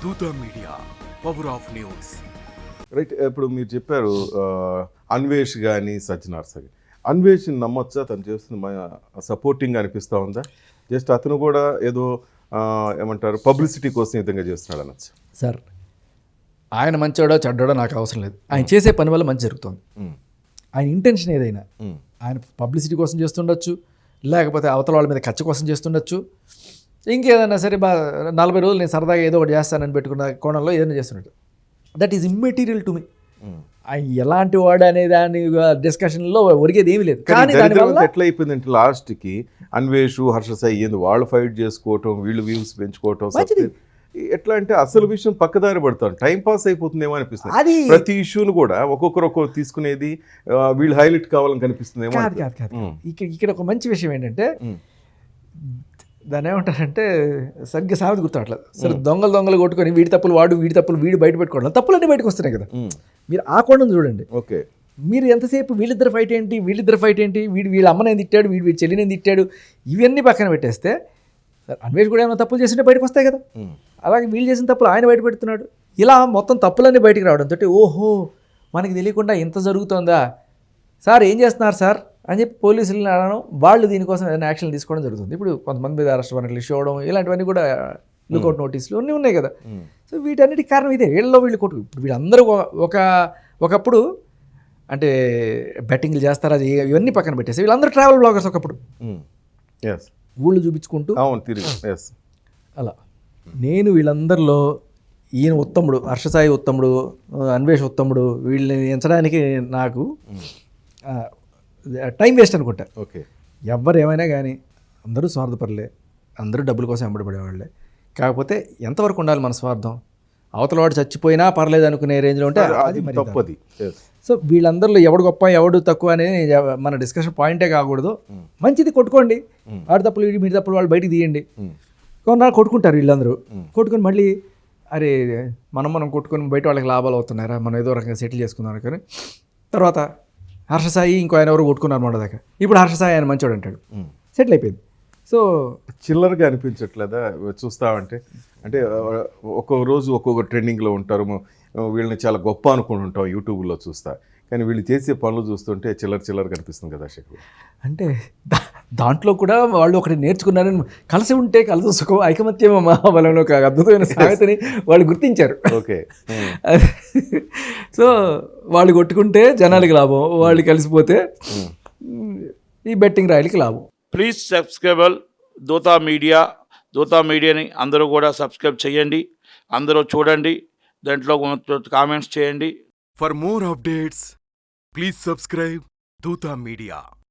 దూత media, power of news. Right. ఇప్పుడు మీరు చెప్పారు అన్వేష్ కానీ సజ్జనార్ సరి అన్వేష్ నమ్మొచ్చా? తను చేస్తున్న సపోర్టింగ్ అనిపిస్తూ ఉందా? జస్ట్ అతను కూడా ఏదో ఏమంటారు పబ్లిసిటీ కోసం ఈ విధంగా చేస్తున్నాడు అనొచ్చు. సార్, ఆయన మంచోడో చెడ్డోడో నాకు అవసరం లేదు. ఆయన చేసే పని వల్ల మంచి జరుగుతుంది. ఆయన ఇంటెన్షన్ ఏదైనా, ఆయన పబ్లిసిటీ కోసం చేస్తుండొచ్చు, లేకపోతే అవతల వాళ్ళ మీద కచ్చ కోసం చేస్తుండొచ్చు, ఇంకేదైనా సరే 40 రోజులు నేను సరదాగా ఏదో ఒకటి చేస్తానని పెట్టుకున్న కోణంలో ఏదైనా చేస్తున్నట్టు. That is immaterial to me. ఆయన ఎలాంటి వాడు అనే దాని డిస్కషన్లో ఒరిగేది ఏమీ లేదు. కానీ దానివల్ల ఎట్లా అయిపోయిందంటే లాస్ట్కి అన్వేష్ హర్ష సాయి ఏంది వాళ్ళు ఫైట్ చేసుకోవటం, వీళ్ళు వ్యూస్ పెంచుకోవటం, ఎట్లా అంటే అసలు విషయం పక్కదారి పడతాను, టైం పాస్ అయిపోతుందేమో అనిపిస్తుంది. అది ప్రతి ఇష్యూను కూడా ఒక్కొక్కరు తీసుకునేది వీళ్ళు హైలైట్ కావాలని కనిపిస్తుందేమో. కాదు. ఇక్కడ ఒక మంచి విషయం ఏంటంటే, దాన్ని ఏమంటారంటే సరిగ్గా సామెత గుర్తురావట్లేదు. సరే, దొంగలు కొట్టుకొని వీడి తప్పులు వీడు బయట పెట్టుకోవడం, తప్పులన్నీ బయటకు వస్తున్నాయి కదా. మీరు ఆ కోణం చూడండి. ఓకే, మీరు ఎంతసేపు వీళ్ళిద్దరు ఫైట్ ఏంటి, వీళ్ళ అమ్మని తిట్టాడు, వీడి చెల్లిని తిట్టాడు, ఇవన్నీ పక్కన పెట్టేస్తే, సరే అన్వేష్ కూడా ఏమైనా తప్పులు చేస్తుంటే బయటకు వస్తాయి కదా. అలాగే వీళ్ళు చేసిన తప్పులు ఆయన బయట పెడుతున్నాడు. ఇలా మొత్తం తప్పులన్నీ బయటకు రావడంతో ఓహో మనకి తెలియకుండా ఇంత జరుగుతుందా సార్, ఏం చేస్తున్నారు సార్ అని చెప్పి పోలీసులను అనడం, వాళ్ళు దీనికోసం ఏదైనా యాక్షన్ తీసుకోవడం జరుగుతుంది. ఇప్పుడు కొంతమంది మీద అరెస్ట్ వారెంట్లు ఇష్యూ అవ్వడం, ఇలాంటివన్నీ కూడా లుకౌట్ నోటీసులు అన్నీ ఉన్నాయి కదా. సో వీటన్నిటికి కారణం ఇదే, వీళ్ళలో కొట్టు. ఇప్పుడు వీళ్ళందరూ ఒకప్పుడు అంటే బెట్టింగ్లు చేస్తారు, అది ఇవన్నీ పక్కన పెట్టేసి వీళ్ళందరూ ట్రావెల్ బ్లాగర్స్ ఒకప్పుడు ఊళ్ళు చూపించుకుంటూ అలా. నేను వీళ్ళందరిలో ఈయన ఉత్తముడు, హర్షసాయి ఉత్తముడు, అన్వేష్ ఉత్తముడు, వీళ్ళని ఎంచడానికి నాకు టైం వేస్ట్ అనుకుంటా. ఓకే, ఎవరు ఏమైనా కానీ అందరూ స్వార్థపరులే, అందరూ డబ్బుల కోసం ఎంబడపడేవాళ్ళే. కాకపోతే ఎంతవరకు ఉండాలి మన స్వార్థం? అవతల వాడు చచ్చిపోయినా పర్లేదు అనుకునే రేంజ్లో ఉంటే అది మరి తప్పది. సో వీళ్ళందరిలో ఎవడు గొప్ప ఎవడు తక్కువ అనేది మన డిస్కషన్ పాయింటే కాకూడదు. మంచిది కొట్టుకోండి, ఆడు తప్పులు మీరు తప్పులు వాళ్ళు బయటికి తీయండి. కొన్నాళ్ళు కొట్టుకుంటారు వీళ్ళందరూ, కొట్టుకొని మళ్ళీ అరే మనం కొట్టుకొని బయట వాళ్ళకి లాభాలు అవుతున్నారా, మనం ఏదో రకంగా సెటిల్ చేసుకున్నాను. కానీ తర్వాత హర్షసాయి ఇంకో ఆయన ఎవరు కొట్టుకున్నారు మన దాకా, ఇప్పుడు హర్షసాయి ఆయన మంచోడు అంటాడు, సెటిల్ అయిపోయింది. సో చిల్లరగా అనిపించట్లేదా చూస్తామంటే? అంటే ఒక్కొక్క రోజు ఒక్కొక్క ట్రెండింగ్లో ఉంటారు, వీళ్ళని చాలా గొప్ప అనుకుని ఉంటాం యూట్యూబ్లో చూస్తా, కానీ వీళ్ళు చేసే పనులు చూస్తుంటే చిల్లరగా కనిపిస్తుంది కదా శేఖర్. అంటే దాంట్లో కూడా వాళ్ళు ఒకటి నేర్చుకున్నారని, కలిసి ఉంటే కలిసి సుఖం ఐకమత్యం వాళ్ళని ఒక అద్భుతమైన సామెతని వాళ్ళు గుర్తించారు. ఓకే, సో వాళ్ళు కొట్టుకుంటే జనాలకి లాభం, వాళ్ళు కలిసిపోతే ఈ బెట్టింగ్ రాయలకి లాభం. ప్లీజ్ సబ్స్క్రైబ్ దూత మీడియాని అందరూ కూడా సబ్స్క్రైబ్ చేయండి, అందరూ చూడండి, దాంట్లో కామెంట్స్ చేయండి. For more updates please subscribe దూత మీడియా.